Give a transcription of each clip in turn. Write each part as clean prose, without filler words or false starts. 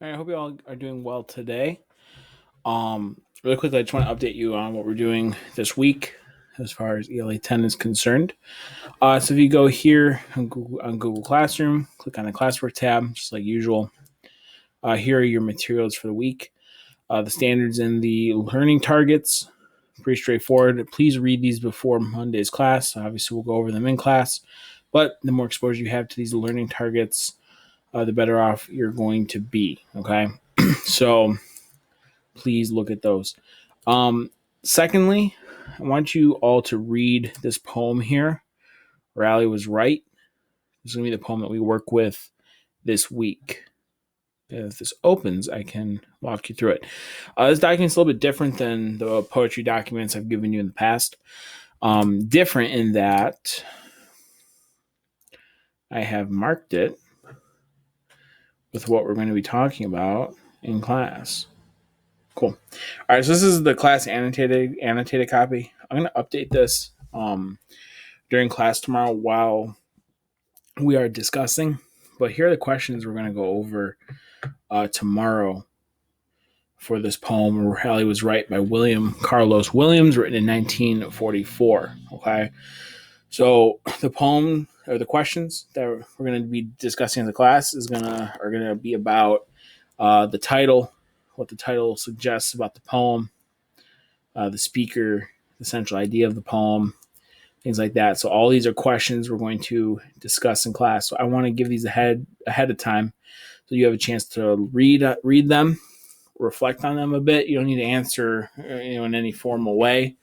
I hope you all are doing well today. Really quickly, I just want to update you on what we're doing this week as far as ELA 10 is concerned. So if you go here on Google Classroom, click on the classwork tab, just like usual. Here are your materials for the week. The standards and the learning targets, pretty straightforward. Please read these before Monday's class. Obviously, we'll go over them in class, but the more exposure you have to these learning targets, the better off you're going to be. Okay, so please look at those. Secondly, I want you all to read this poem here. Raleigh was right. This is going to be the poem that we work with this week. If this opens, I can walk you through it. This document's a little bit different than the poetry documents I've given you in the past. Different in that I have marked it with what we're going to be talking about in class. Cool. All right, so this is the class annotated copy. I'm going to update this during class tomorrow while we are discussing. But here are the questions we're going to go over tomorrow for this poem, Raleigh Was Right by William Carlos Williams, written in 1944. Okay, so the poem or the questions that we're going to be discussing in the class are going to be about the title, what the title suggests about the poem, the speaker, the central idea of the poem, things like that. So all these are questions we're going to discuss in class. So I want to give these ahead of time so you have a chance to read them, reflect on them a bit. You don't need to answer in any formal way,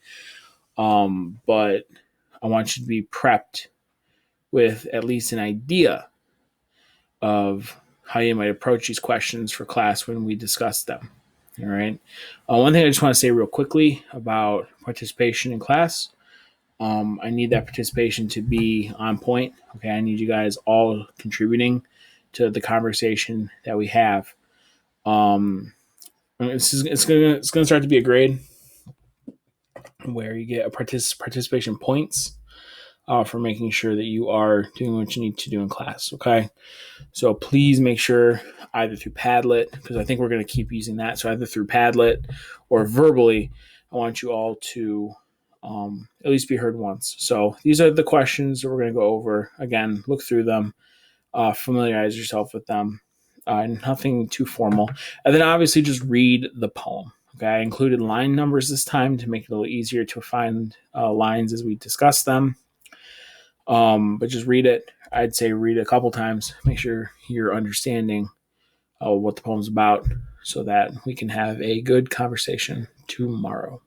but I want you to be prepped with at least an idea of how you might approach these questions for class when we discuss them. All right. One thing I just want to say real quickly about participation in class. I need that participation to be on point. Okay, I need you guys all contributing to the conversation that we have. It's gonna start to be a grade where you get a participation points for making sure that you are doing what you need to do in class. Okay, so please make sure either through Padlet, because I think we're going to keep using that. So either through Padlet or verbally, I want you all to at least be heard once. So these are the questions that we're going to go over. Again, look through them, familiarize yourself with them, nothing too formal. And then obviously just read the poem. Okay, I included line numbers this time to make it a little easier to find lines as we discuss them. But just read it. I'd say read it a couple times. Make sure you're understanding what the poem's about so that we can have a good conversation tomorrow.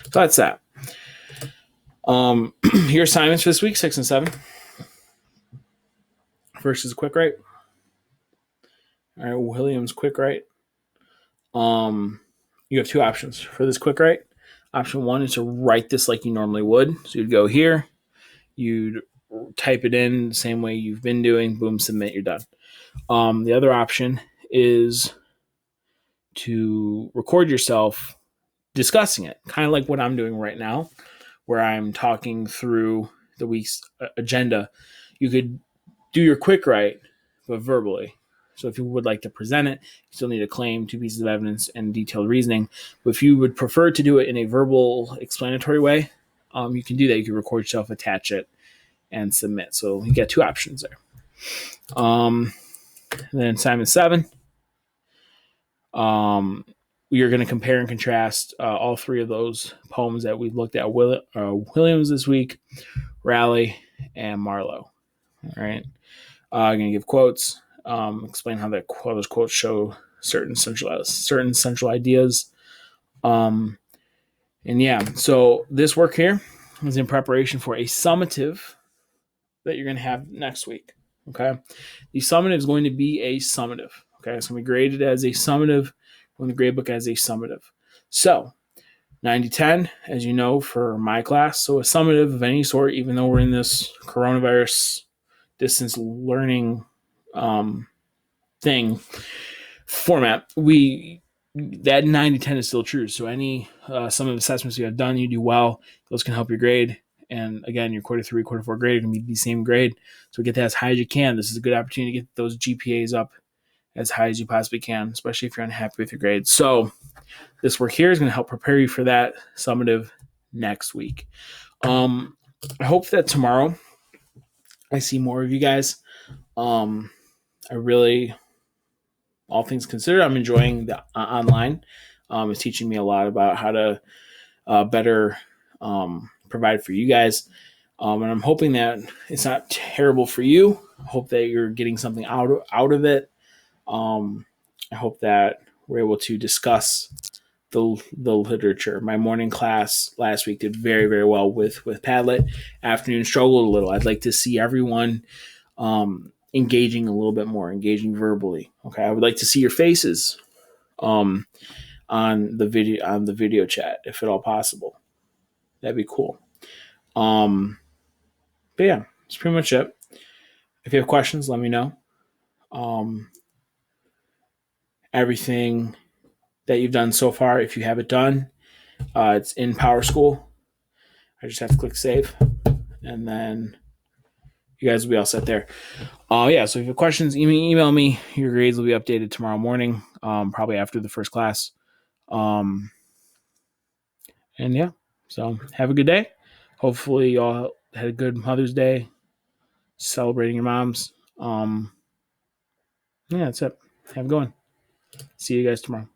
So that's that. Your assignments for this week, 6 and 7. First is a quick write. All right, Williams quick write. You have two options for this quick write. Option one is to write this like you normally would. So you'd go here, you'd type it in the same way you've been doing, boom, submit, you're done. The other option is to record yourself discussing it, kind of like what I'm doing right now, where I'm talking through the week's agenda. You could do your quick write, but verbally. So if you would like to present it, you still need a claim, 2 pieces of evidence, and detailed reasoning. But if you would prefer to do it in a verbal explanatory way, you can do that. You can record yourself, attach it, and submit. So you get two options there. Then assignment 7. We are going to compare and contrast all three of those poems that we've looked at. Williams this week, Raleigh, and Marlowe. All right. I'm going to give quotes, explain how those quotes show certain central ideas. And yeah, so this work here is in preparation for a summative that you're going to have next week. Okay. The summative is going to be a summative. Okay. It's going to be graded as a summative from the gradebook as a summative. So 90-10, as you know, for my class. So a summative of any sort, even though we're in this coronavirus distance learning thing format, that 90-10 is still true. So any summative assessments you have done, you do well, those can help your grade. And again, your quarter 3, quarter 4 grade are going to be the same grade. So get that as high as you can. This is a good opportunity to get those GPAs up as high as you possibly can, especially if you're unhappy with your grades. So this work here is going to help prepare you for that summative next week. I hope that tomorrow I see more of you guys. I really, all things considered, I'm enjoying the online. It's teaching me a lot about how to better provide for you guys. And I'm hoping that it's not terrible for you. I hope that you're getting something out of it. I hope that we're able to discuss the literature. My morning class last week did very, very well with Padlet. Afternoon struggled a little. I'd like to see everyone engaging a little bit more, engaging verbally. Okay, I would like to see your faces on the video chat if at all possible. That'd be cool. But yeah, that's pretty much it. If you have questions, let me know. Everything that you've done so far, if you have it done, it's in PowerSchool. I just have to click save, and then you guys will be all set there. Yeah, so if you have questions, email me. Your grades will be updated tomorrow morning, probably after the first class. And yeah, so have a good day. Hopefully you all had a good Mother's Day, celebrating your moms. Yeah, that's it. Have a good one. See you guys tomorrow.